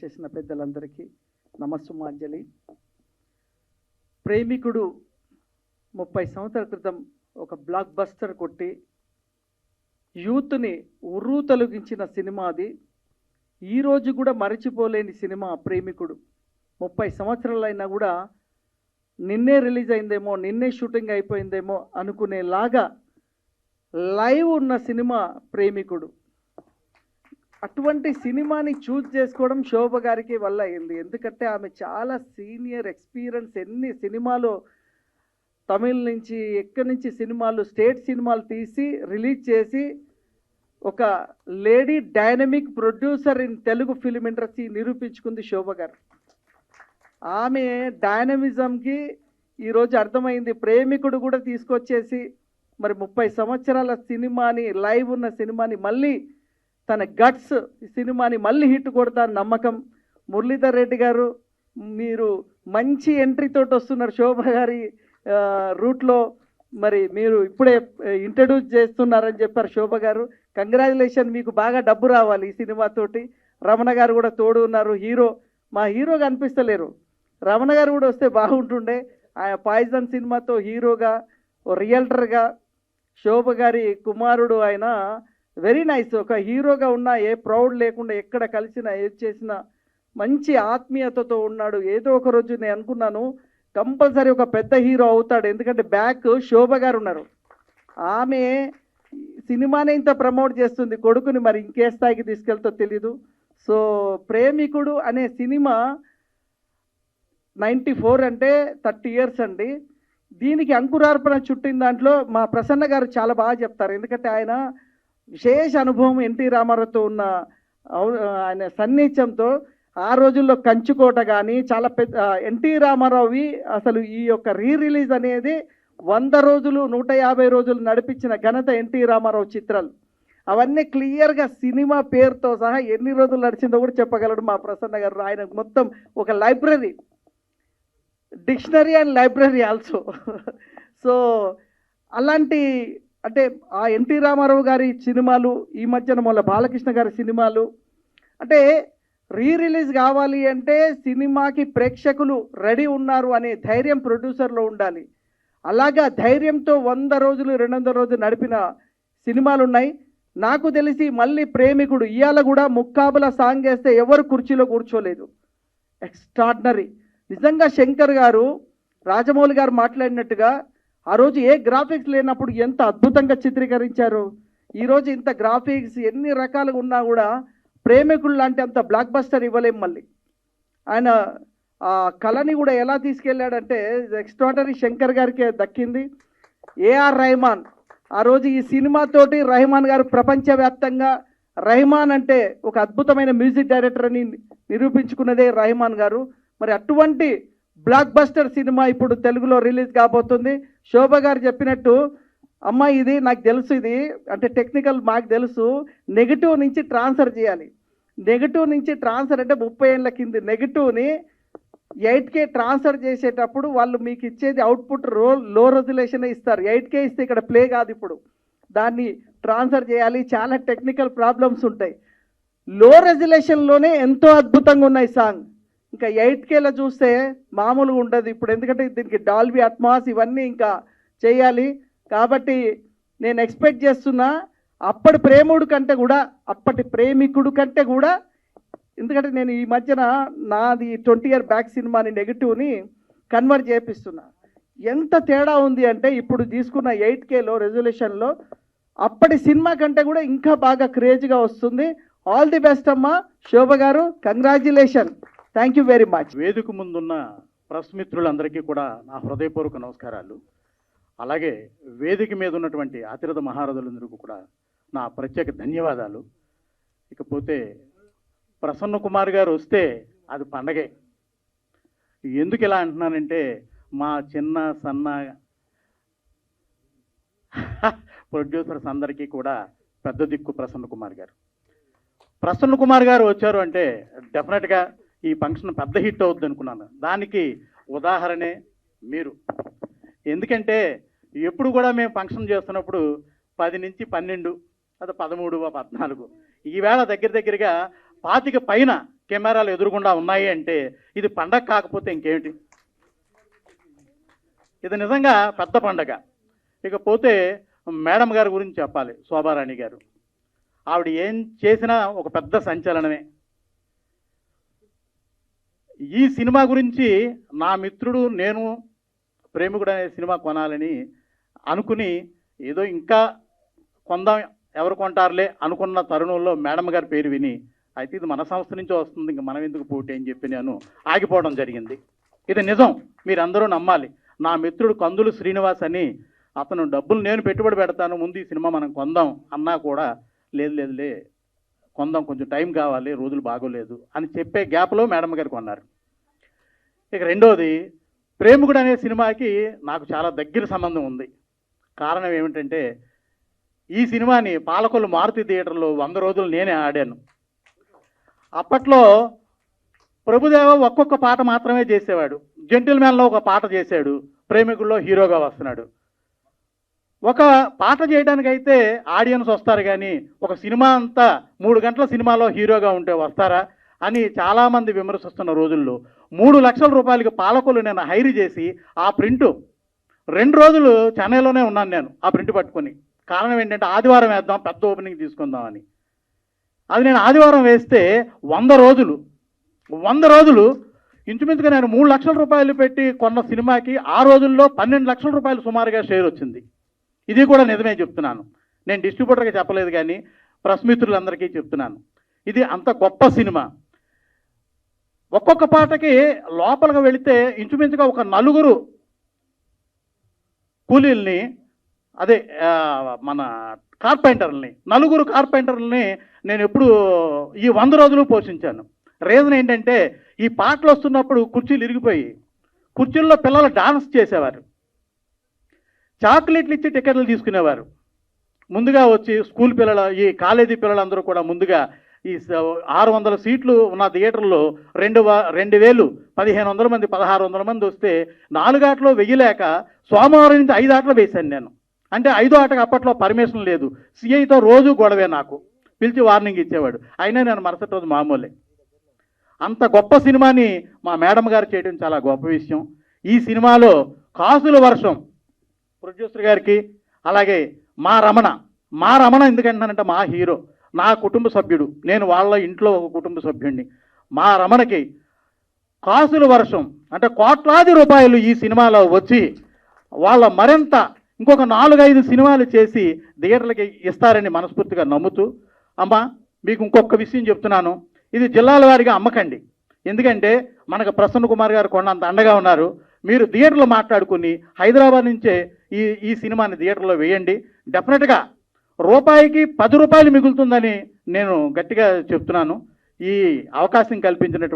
విచ్చేసిన పెద్దలందరికీ నమస్సుమాంజలి. ప్రేమికుడు 30 సంవత్సరాల క్రితం ఒక బ్లాక్ బస్టర్ కొట్టి యూత్ని ఉర్రూ తొలగించిన సినిమా అది. ఈరోజు కూడా మరచిపోలేని సినిమా ప్రేమికుడు. 30 సంవత్సరాలైనా కూడా నిన్నే రిలీజ్ అయిందేమో, నిన్నే షూటింగ్ అయిపోయిందేమో అనుకునేలాగా లైవ్ ఉన్న సినిమా ప్రేమికుడు. అటువంటి సినిమాని చూజ్ చేసుకోవడం శోభ గారికి వల్ల అయింది. ఎందుకంటే ఆమె చాలా సీనియర్ ఎక్స్పీరియన్స్, ఎన్ని సినిమాలు తమిళ నుంచి ఎక్కడి నుంచి సినిమాలు స్టేట్ సినిమాలు తీసి రిలీజ్ చేసి ఒక lady dynamic producer in Telugu film industry నిరూపించుకుంది శోభ గారు. ఆమె డైనమిజంకి ఈరోజు అర్థమైంది. ప్రేమికుడు కూడా తీసుకొచ్చేసి మరి 30 సంవత్సరాల సినిమాని, లైవ్ ఉన్న సినిమాని మళ్ళీ తన గట్స్ సినిమాని మళ్ళీ హిట్ కొడతాను నమ్మకం. మురళీధర్ రెడ్డి గారు మీరు మంచి ఎంట్రీతో వస్తున్నారు శోభ గారి రూట్లో. మరి మీరు ఇప్పుడే ఇంట్రడ్యూస్ చేస్తున్నారని చెప్పారు శోభ గారు. కంగ్రాచులేషన్, మీకు బాగా డబ్బు రావాలి ఈ సినిమాతోటి. రమణ గారు కూడా తోడు ఉన్నారు. హీరో మా హీరోగా అనిపిస్తలేరు, రమణ గారు కూడా వస్తే బాగుంటుండే. ఆయన పాయిజన్ సినిమాతో హీరోగా, రియల్టర్గా శోభ గారి కుమారుడు ఆయన వెరీ నైస్. ఒక హీరోగా ఉన్న ఏ ప్రౌడ్ లేకుండా ఎక్కడ కలిసినా ఏది చేసినా మంచి ఆత్మీయతతో ఉన్నాడు. ఏదో ఒక రోజు నేను అనుకున్నాను కంపల్సరీ ఒక పెద్ద హీరో అవుతాడు. ఎందుకంటే బ్యాక్ శోభ గారు ఉన్నారు. ఆమె సినిమానే ఇంత ప్రమోట్ చేస్తుంది, కొడుకుని మరి ఇంకే స్థాయికి తీసుకెళ్తో తెలీదు. సో ప్రేమికుడు అనే సినిమా 94 అంటే 30 ఇయర్స్ అండి. దీనికి అంకురార్పణ చుట్టిన దాంట్లో మా ప్రసన్న గారు చాలా బాగా చెప్తారు. ఎందుకంటే ఆయన విశేష అనుభవం ఎన్టీ రామారావుతో ఉన్న ఆయన సన్నిహిత్యంతో ఆ రోజుల్లో కంచుకోట కానీ చాలా పెద్ద ఎన్టీ రామారావువి అసలు ఈ యొక్క రిలీజ్ అనేది 100 రోజులు 150 రోజులు నడిపించిన ఘనత ఎన్టీ రామారావు చిత్రాలు. అవన్నీ క్లియర్గా సినిమా పేరుతో సహా ఎన్ని రోజులు నడిచిందో కూడా చెప్పగలడు మా ప్రసన్న గారు. ఆయన మొత్తం ఒక library, dictionary and library also. So అలాంటి అంటే ఆ ఎన్టీ రామారావు గారి సినిమాలు, ఈ మధ్యన మొన్న బాలకృష్ణ గారి సినిమాలు అంటే రిలీజ్ కావాలి అంటే సినిమాకి ప్రేక్షకులు రెడీ ఉన్నారు అనే ధైర్యం ప్రొడ్యూసర్లో ఉండాలి. అలాగా ధైర్యంతో 100 రోజులు 200 రోజులు నడిపిన సినిమాలు ఉన్నాయి. నాకు తెలిసి మళ్ళీ ప్రేమికుడు ఇవాళ కూడా ముక్కాబుల సాంగ్ వేస్తే ఎవరు కుర్చీలో కూర్చోలేదు. ఎక్స్ట్రాడినరీ. నిజంగా శంకర్ గారు, రాజమౌళి గారు మాట్లాడినట్టుగా ఆ రోజు ఏ గ్రాఫిక్స్ లేనప్పుడు ఎంత అద్భుతంగా చిత్రీకరించారు. ఈరోజు ఇంత గ్రాఫిక్స్ ఎన్ని రకాలుగా ఉన్నా కూడా ప్రేమికులు లాంటి అంత బ్లాక్ బస్టర్ ఇవ్వలేం. మళ్ళీ ఆయన ఆ కళని కూడా ఎలా తీసుకెళ్ళాడంటే ఎక్స్ట్రాడనరీ శంకర్ గారికే దక్కింది. ఏఆర్ రెహమాన్ ఆ రోజు ఈ సినిమాతోటి రెహమాన్ గారు ప్రపంచవ్యాప్తంగా రెహమాన్ అంటే ఒక అద్భుతమైన మ్యూజిక్ డైరెక్టర్ అని నిరూపించుకున్నదే రెహమాన్ గారు. మరి అటువంటి బ్లాక్ బస్టర్ సినిమా ఇప్పుడు తెలుగులో రిలీజ్ కాబోతుంది. శోభ గారు చెప్పినట్టు అమ్మ ఇది నాకు తెలుసు, ఇది అంటే టెక్నికల్ మాకు తెలుసు, నెగిటివ్ నుంచి ట్రాన్స్ఫర్ చేయాలి. నెగిటివ్ నుంచి ట్రాన్స్ఫర్ అంటే 30 ఏళ్ళ కింది నెగిటివ్ని 8K ట్రాన్స్ఫర్ చేసేటప్పుడు వాళ్ళు మీకు ఇచ్చేది అవుట్పుట్ లో రెజల్యూషన్ ఇస్తారు. 8K ఇస్తే ఇక్కడ ప్లే కాదు, ఇప్పుడు దాన్ని ట్రాన్స్ఫర్ చేయాలి. చాలా టెక్నికల్ ప్రాబ్లమ్స్ ఉంటాయి. లో రెజల్యూషన్లోనే ఎంతో అద్భుతంగా ఉన్నాయి సాంగ్. ఇంకా 8Kలో చూస్తే మామూలుగా ఉండదు ఇప్పుడు, ఎందుకంటే దీనికి డాల్బీ అట్మాస్ ఇవన్నీ ఇంకా చేయాలి. కాబట్టి నేను ఎక్స్పెక్ట్ చేస్తున్నా అప్పటి ప్రేమికుడు కంటే కూడా, అప్పటి ప్రేమికుడు కంటే కూడా, ఎందుకంటే నేను ఈ మధ్యన నాది 20 ఇయర్ బ్యాక్ సినిమాని నెగిటివ్ని కన్వర్ట్ చేపిస్తున్నా. ఎంత తేడా ఉంది అంటే ఇప్పుడు తీసుకున్న 8Kలో రెజల్యూషన్లో అప్పటి సినిమా కంటే కూడా ఇంకా బాగా క్రేజ్గా వస్తుంది. ఆల్ ది బెస్ట్ అమ్మా శోభ గారు, congratulation. Thank you very much. వేదిక ముందున్న ప్రెస్ మిత్రులందరికీ కూడా నా హృదయపూర్వక నమస్కారాలు. అలాగే వేదిక మీద ఉన్నటువంటి అతిరథ మహారథులందరికీ కూడా నా ప్రత్యేక ధన్యవాదాలు. ఇకపోతే ప్రసన్న కుమార్ గారు వస్తే అది పండగే. ఎందుకు ఇలా అంటున్నానంటే మా చిన్న సన్న ప్రొడ్యూసర్స్ అందరికీ కూడా పెద్ద దిక్కు ప్రసన్న కుమార్ గారు. ప్రసన్న కుమార్ గారు వచ్చారు అంటే డెఫినెట్గా ఈ ఫంక్షన్ పెద్ద హిట్ అవుద్ది అనుకున్నాను. దానికి ఉదాహరణే మీరు. ఎందుకంటే ఎప్పుడు కూడా మేము ఫంక్షన్ చేస్తున్నప్పుడు 10 నుంచి 12 అది 13, 14 ఈవేళ దగ్గర దగ్గరగా 25 పైన కెమెరాలు ఎదురుగుండా ఉన్నాయి అంటే ఇది పండగ కాకపోతే ఇంకేమిటి? ఇది నిజంగా పెద్ద పండగ. ఇకపోతే మేడం గారి గురించి చెప్పాలి. శోభారాణి గారు, ఆవిడ ఏం చేసినా ఒక పెద్ద సంచలనమే. ఈ సినిమా గురించి నా మిత్రుడు నేను ప్రేమికుడు అనే సినిమా కొనాలని అనుకుని ఏదో ఇంకా కొందాం, ఎవరు కొంటారులే అనుకున్న తరుణంలో మేడం గారి పేరు విని అయితే ఇది మన సంస్థ నుంచి వస్తుంది, ఇంక మనం ఎందుకు పోటీ అని చెప్పి నేను ఆగిపోవడం జరిగింది. ఇది నిజం, మీరందరూ నమ్మాలి. నా మిత్రుడు కందులు శ్రీనివాస్ అని, అతను డబ్బులు నేను పెట్టుబడి పెడతాను, ముందు ఈ సినిమా మనం కొందాం అన్నా కూడా లేదులే కొందాం, కొంచెం టైం కావాలి, రోజులు బాగోలేదు అని చెప్పే గ్యాప్లో మేడం గారు కొన్నారు. ఇక రెండోది, ప్రేమికుడు అనే సినిమాకి నాకు చాలా దగ్గర సంబంధం ఉంది. కారణం ఏమిటంటే ఈ సినిమాని పాలకొల్లు మారుతి థియేటర్లో 100 రోజులు నేనే ఆడాను. అప్పట్లో ప్రభుదేవ ఒక్కొక్క పాట మాత్రమే చేసేవాడు. జెంటిల్మ్యాన్లో ఒక పాట చేశాడు, ప్రేమికుల్లో హీరోగా వస్తున్నాడు. ఒక పాట చేయడానికైతే ఆడియన్స్ వస్తారు కానీ ఒక సినిమా అంతా 3 గంటల సినిమాలో హీరోగా ఉంటే వస్తారా అని చాలామంది విమర్శిస్తున్న రోజుల్లో 3 లక్షల రూపాయలకి పాలకొల్లు నేను హైర్ చేసి ఆ ప్రింటు 2 రోజులు చెన్నైలోనే ఉన్నాను నేను ఆ ప్రింట్ పట్టుకొని. కారణం ఏంటంటే ఆదివారం వేద్దాం, పెద్ద ఓపెనింగ్ తీసుకుందామని. అది నేను ఆదివారం వేస్తే 100 రోజులు ఇంచుమించుగా నేను 3 లక్షల రూపాయలు పెట్టి కొన్న సినిమాకి ఆ రోజుల్లో 12 లక్షల రూపాయలు సుమారుగా షేర్ వచ్చింది. ఇది కూడా నిజమే చెప్తున్నాను, నేను డిస్ట్రిబ్యూటర్గా చెప్పలేదు కానీ ప్రెస్ మిత్రులందరికీ చెప్తున్నాను. ఇది అంత గొప్ప సినిమా. ఒక్కొక్క పాటకి లోపలికి వెళితే ఇంచుమించుగా ఒక 4 కూలీల్ని, అదే మన కార్పెంటర్లని, 4 కార్పెంటర్లని నేను ఎప్పుడు ఈ 100 రోజులు పోషించాను. రీజన్ ఏంటంటే ఈ పాటలు వస్తున్నప్పుడు కుర్చీలు ఇరిగిపోయి కుర్చీల్లో పిల్లలు డాన్స్ చేసేవారు, చాక్లెట్లు ఇచ్చి టికెట్లు తీసుకునేవారు. ముందుగా వచ్చి స్కూల్ పిల్లలు, ఈ కాలేజీ పిల్లలందరూ కూడా ముందుగా ఈ 600 సీట్లు ఉన్న థియేటర్లో 2000 1500 మంది 1600 మంది వస్తే 4 ఆటలో వెయ్యలేక సోమవారం నుంచి 5 ఆటలు వేశాను నేను. అంటే 5వ ఆటకు అప్పట్లో పర్మిషన్ లేదు. సిఐతో రోజు గొడవే, నాకు పిలిచి వార్నింగ్ ఇచ్చేవాడు. అయినా నేను మరుసటి రోజు మామూలే. అంత గొప్ప సినిమాని మా మేడం గారు చేయడం చాలా గొప్ప విషయం. ఈ సినిమాలో కాసుల వర్షం ప్రొడ్యూసర్ గారికి, అలాగే మా రమణ ఎందుకంటానంటే మా హీరో, నా కుటుంబ సభ్యుడు, నేను వాళ్ళ ఇంట్లో ఒక కుటుంబ సభ్యుడిని. మా రమణకి కాసుల వర్షం అంటే కోట్లాది రూపాయలు ఈ సినిమాలో వచ్చి వాళ్ళ మరింత ఇంకొక 4-5 సినిమాలు చేసి థియేటర్లకి ఇస్తారని మనస్ఫూర్తిగా నమ్ముతూ, అమ్మా మీకు ఇంకొక విషయం చెప్తున్నాను, ఇది జిల్లాల వారీగా అమ్మకండి. ఎందుకంటే మనకు ప్రసన్న కుమార్ గారు కొండంత అండగా ఉన్నారు. మీరు థియేటర్లో మాట్లాడుకుని హైదరాబాద్ నుంచే ఈ సినిమాని థియేటర్లో వేయండి. డెఫినెట్గా రూపాయికి 10 రూపాయలు మిగులుతుందని నేను గట్టిగా చెప్తున్నాను. ఈ అవకాశం కల్పించినటువంటి